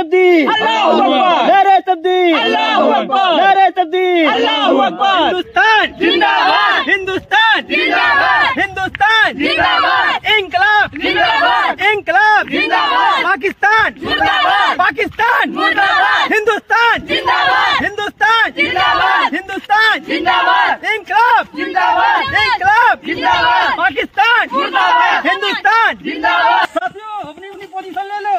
तब्दील, नारे तब्दील, नारे तब्दील। हिंदुस्तान जिंदाबाद, हिंदुस्तान जिंदाबाद, हिंदुस्तान जिंदाबाद, इंकलाब जिंदाबाद, इंकलाब जिंदाबाद, पाकिस्तान जिंदाबाद, पाकिस्तान जिंदाबाद, हिंदुस्तान जिंदाबाद, हिंदुस्तान जिंदाबाद, हिंदुस्तान जिंदाबाद, इंकलाब जिंदाबाद, इंकलाब जिंदाबाद, पाकिस्तान जिंदाबाद, हिंदुस्तान जिंदाबाद। साथियों अपनी अपनी पोजीशन ले लो।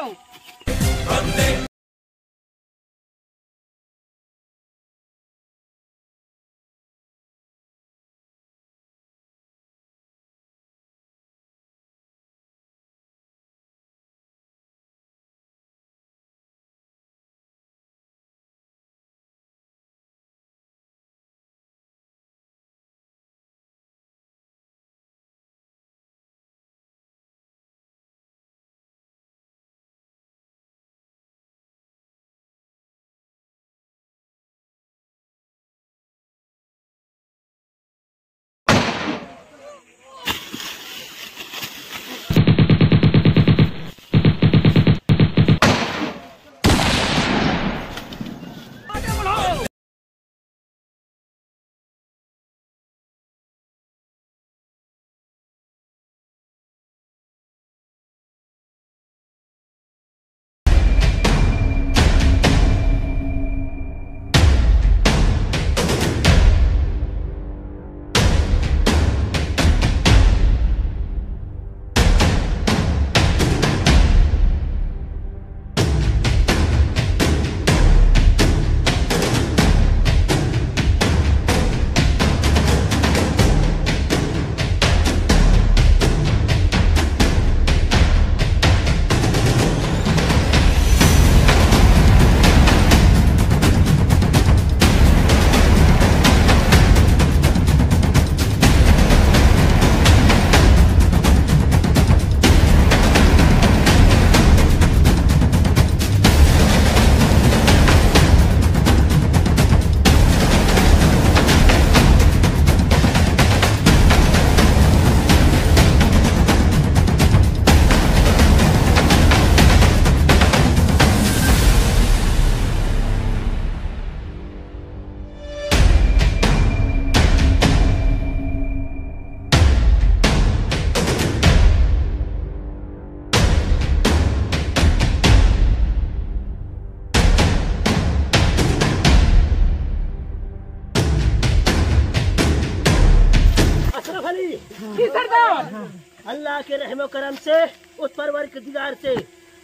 अल्लाह के रहमो करम से उस परवरदिगार से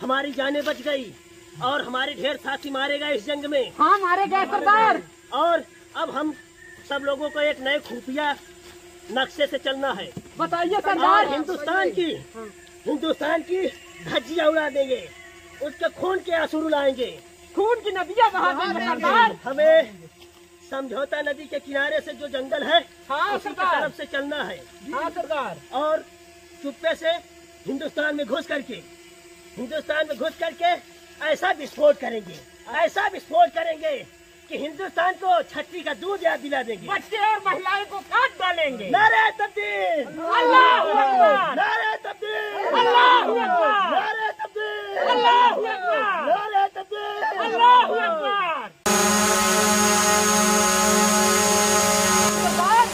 हमारी जानें बच गई और हमारे ढेर साथी मारे गए इस जंग में। हाँ मारे गए सरदार। और अब हम सब लोगों को एक नए खुफिया नक्शे से चलना है। बताइए सरदार। हिंदुस्तान की धज्जियां उड़ा देंगे, उसके खून के आंसू रुलाएंगे। खून की नदियां बहा देंगे सरदार। हमें समझौता नदी के किनारे से जो जंगल है हाँ उसी की तरफ से चलना है। हाँ सरदार। और चुप्पे से हिंदुस्तान में घुस करके ऐसा विस्फोट करेंगे कि हिंदुस्तान को छठी का दूध याद दिला देंगे। बच्चे और महिलाएं को काट डालेंगे। नारे तब्दील, अल्लाहू अकबर, नारे तब्दील, अल्लाहू अकबर, नारे तब्दील, अल्लाहू अकबर, नारे तब्दील, अल्लाहू अकबर। सरदार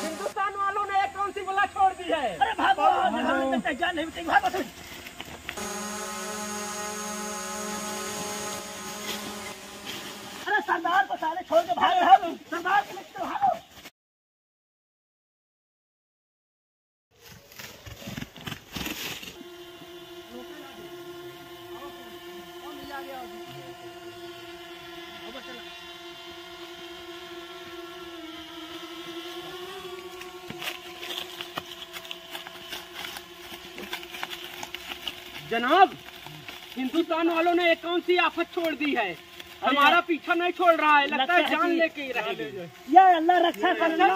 हिंदुस्तान वालों ने एक कौन सी बला छोड़ दी है? अरे भागो, जान नहीं बचेगी, भागो तुम। अरे सरदार को साले छोड़ के भाग रहे हो, सरदार के लेके भागो। जनाब हिंदुस्तान वालों ने एक कौन सी आफत छोड़ दी है? हमारा पीछा नहीं छोड़ रहा है, लगता है जान लेके ही रहेगा। या अल्लाह रक्षा करना।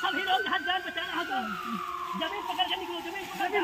सभी लोग हाथ जान बचा रहा तो जमीन पकड़ के निकलो, जमीन पकड़ के।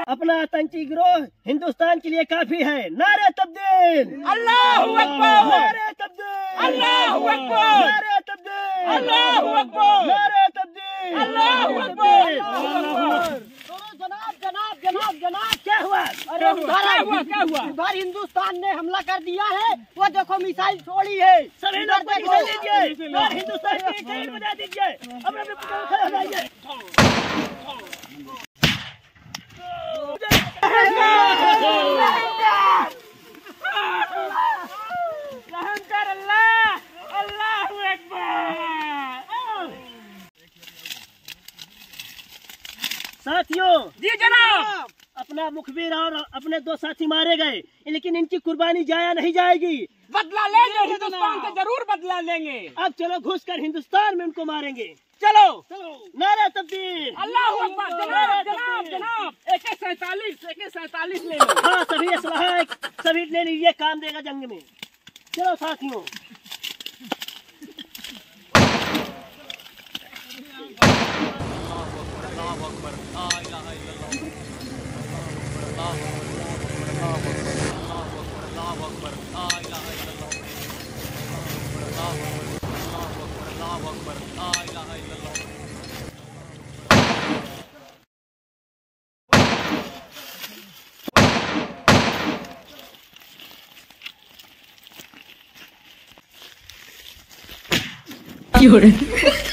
अपना आतंकी गिरोह हिंदुस्तान के लिए काफी है। नारे तब्दील, अल्लाहू अकबर, नारे तब्दील, अल्लाहू अकबर, नारे तब्दील, अल्लाहू अकबर, नारे तब्दील, अल्लाहू अकबर। जनाब जनाब जनाब जनाब क्या हुआ? अरे उधर हिंदुस्तान ने हमला कर दिया है। वो देखो मिसाइल छोड़ी है। सभी लोग देखो लीजिए और हिंदुस्तान की शहीद बना दीजिए। अपने खड़े हो जाइए। रहम कर अल्लाह, अल्लाहू अकबर। साथियों, जी जनाब। अपना मुखबिर और अपने 2 साथी मारे गए, लेकिन इनकी कुर्बानी जाया नहीं जाएगी। बदला लेंगे, हिंदुस्तान से जरूर बदला लेंगे। अब चलो घुसकर हिंदुस्तान में उनको मारेंगे। चलो नारे तब्दील, अल्लाहू अकबर। जनाब जनाब जनाब AK-47 ले लो। हाँ, सभी असलहा सभी ले लीजिए, काम देगा जंग में। चलो साथियों।有人。